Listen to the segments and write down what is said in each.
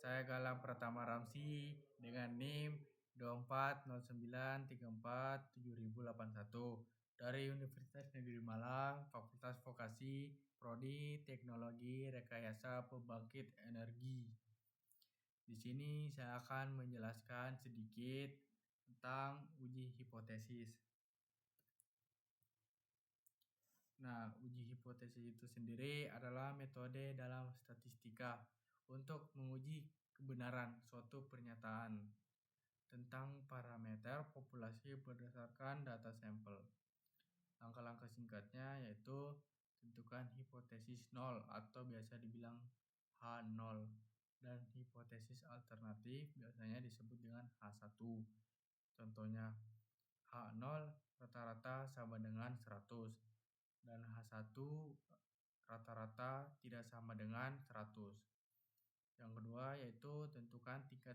Saya Galang Pratama Ramsi dengan NIM 2409347081 dari Universitas Negeri Malang, Fakultas Vokasi, Prodi Teknologi Rekayasa Pembangkit Energi. Di sini saya akan menjelaskan sedikit tentang uji hipotesis. Nah, uji hipotesis itu sendiri adalah metode dalam statistika untuk menguji kebenaran suatu pernyataan tentang parameter populasi berdasarkan data sampel. Langkah-langkah singkatnya yaitu tentukan hipotesis 0 atau biasa dibilang H0 dan hipotesis alternatif biasanya disebut dengan H1. Contohnya H0 rata-rata sama dengan 100 dan H1 rata-rata tidak sama dengan 100. Yang kedua yaitu tentukan tingkat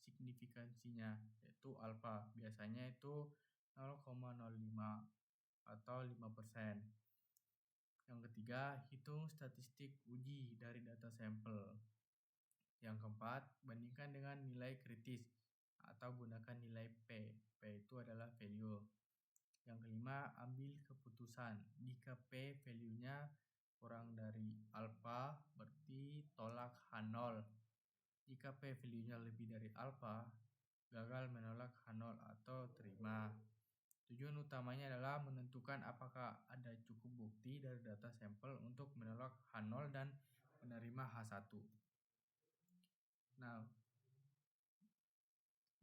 signifikansinya yaitu alfa. Biasanya itu 0,05 atau 5%. Yang ketiga, hitung statistik uji dari data sampel. Yang keempat, bandingkan dengan nilai kritis atau gunakan nilai P. P itu adalah value. Yang kelima, ambil keputusan. Jika P value-nya kurang dari alfa, berarti tolak H0. Jika P value-nya lebih dari alfa, gagal menolak H0 atau terima. Tujuan utamanya adalah menentukan apakah ada cukup bukti dari data sampel untuk menolak H0 dan menerima H1. Nah,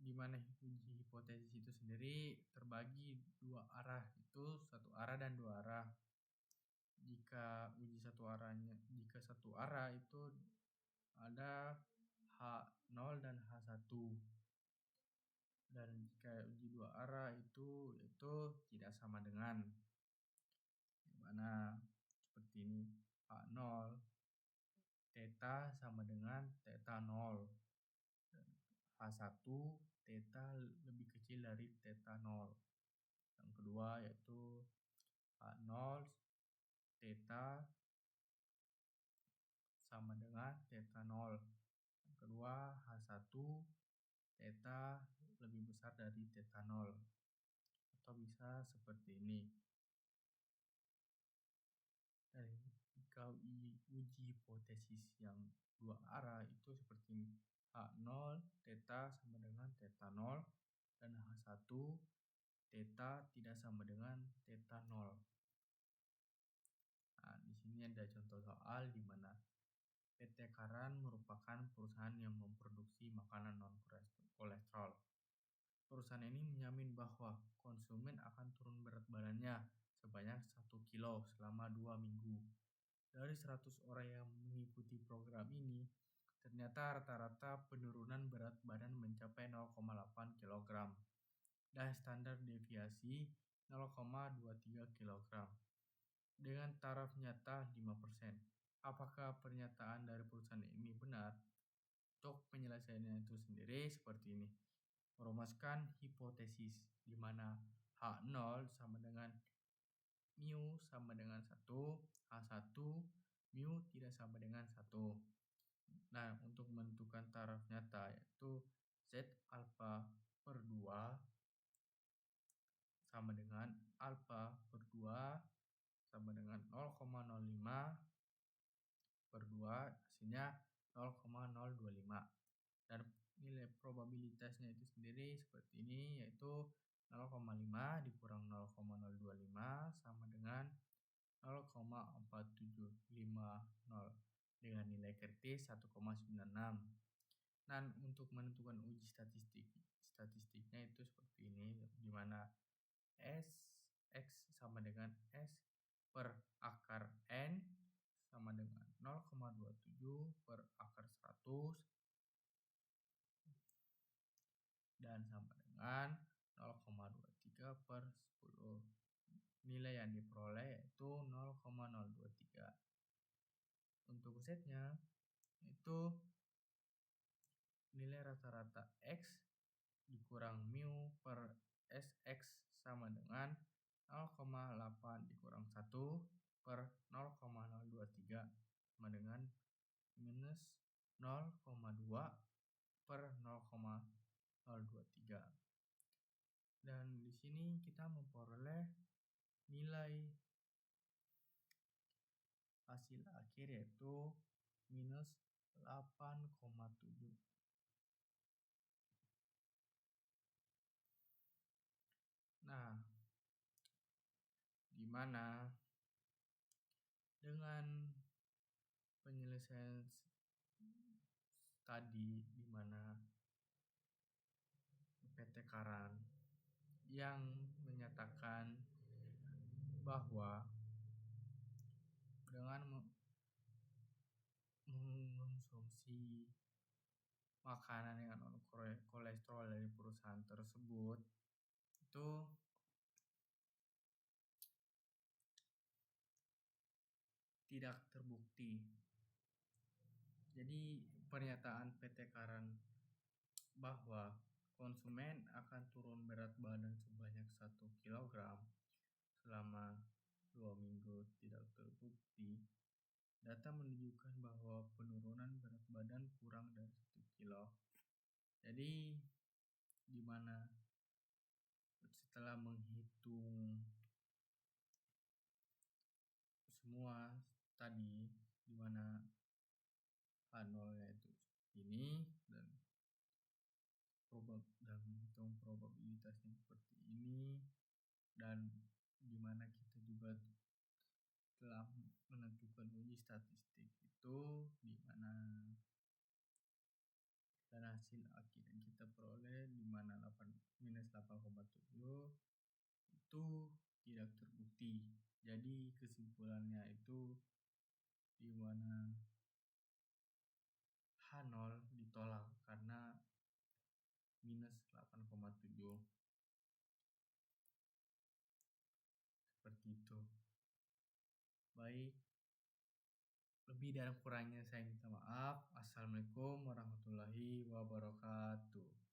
di mana uji hipotesis itu sendiri terbagi dua arah, itu satu arah dan dua arah. Jika satu arah itu ada H0 dan H1. Dan jika uji dua arah itu tidak sama dengan, dimana seperti ini H0 theta sama dengan theta 0 dan H1 theta lebih kecil dari theta 0. Yang kedua yaitu H0 theta sama dengan theta 0. Yang kedua H1 theta lebih besar dari theta 0. Atau bisa seperti ini. Dan jika uji hipotesis yang dua arah itu seperti ini. H0 theta sama dengan theta 0 dan H1 theta tidak sama dengan theta 0. Nah, di sini ada contoh soal di mana PT Karan merupakan perusahaan yang memproduksi makanan non-kolesterol. Perusahaan ini menjamin bahwa konsumen akan turun berat badannya sebanyak 1 kilo selama 2 minggu. Dari 100 orang yang mengikuti program ini, ternyata rata-rata penurunan berat badan mencapai 0,8 kg dan standar deviasi 0,23 kg dengan taraf nyata 5%. Apakah pernyataan dari perusahaan ini benar? Untuk penyelesaiannya itu sendiri seperti ini. Merumuskan hipotesis di mana H0 sama dengan mu sama dengan 1, H1 mu tidak sama dengan 1. Nah, untuk menentukan taraf nyata yaitu Z alfa per 2 sama dengan alfa per 2 sama dengan 0,05 per 2, hasilnya 0,025. Dan nilai probabilitasnya itu sendiri seperti ini, yaitu 0,5 dikurang 0,025 sama dengan 0,4750 dengan nilai kritis 1,96. Dan untuk menentukan uji statistiknya itu seperti ini, di mana X sama dengan S per akar N sama dengan 0,27 per akar 100 dan sama dengan 0,23 per 10. Nilai yang diperoleh yaitu 0,023. Untuk Z-nya itu nilai rata-rata X dikurang mu per SX sama dengan 0,8 dikurang 1 per 0,023 sama dengan minus 0,2 per 0,023. Dan di sini kita memperoleh nilai hasil akhir yaitu minus 8,7. Nah, di mana dengan penyelesaian tadi, di mana PT Karan yang menyatakan bahwa dengan mengkonsumsi makanan dengan kolesterol dari perusahaan tersebut itu tidak terbukti. Jadi pernyataan PT Karan bahwa konsumen akan turun berat badan sebanyak 1 kg selama 2 minggu tidak terbukti. Data menunjukkan bahwa penurunan berat badan kurang dari 1 kilo. Jadi di mana setelah menghitung semua tadi, di mana H0 yaitu ini dan menghitung probabilitasnya seperti ini, dan di mana kita juga telah menentukan uji statistik itu, di mana dan hasil akhir yang kita peroleh di mana minus 8,7 itu tidak terbukti. Jadi kesimpulannya itu di mana H0 ditolak karena minus 8,7. Seperti itu. Baik, lebih dan kurangnya saya minta maaf. Assalamualaikum warahmatullahi wabarakatuh.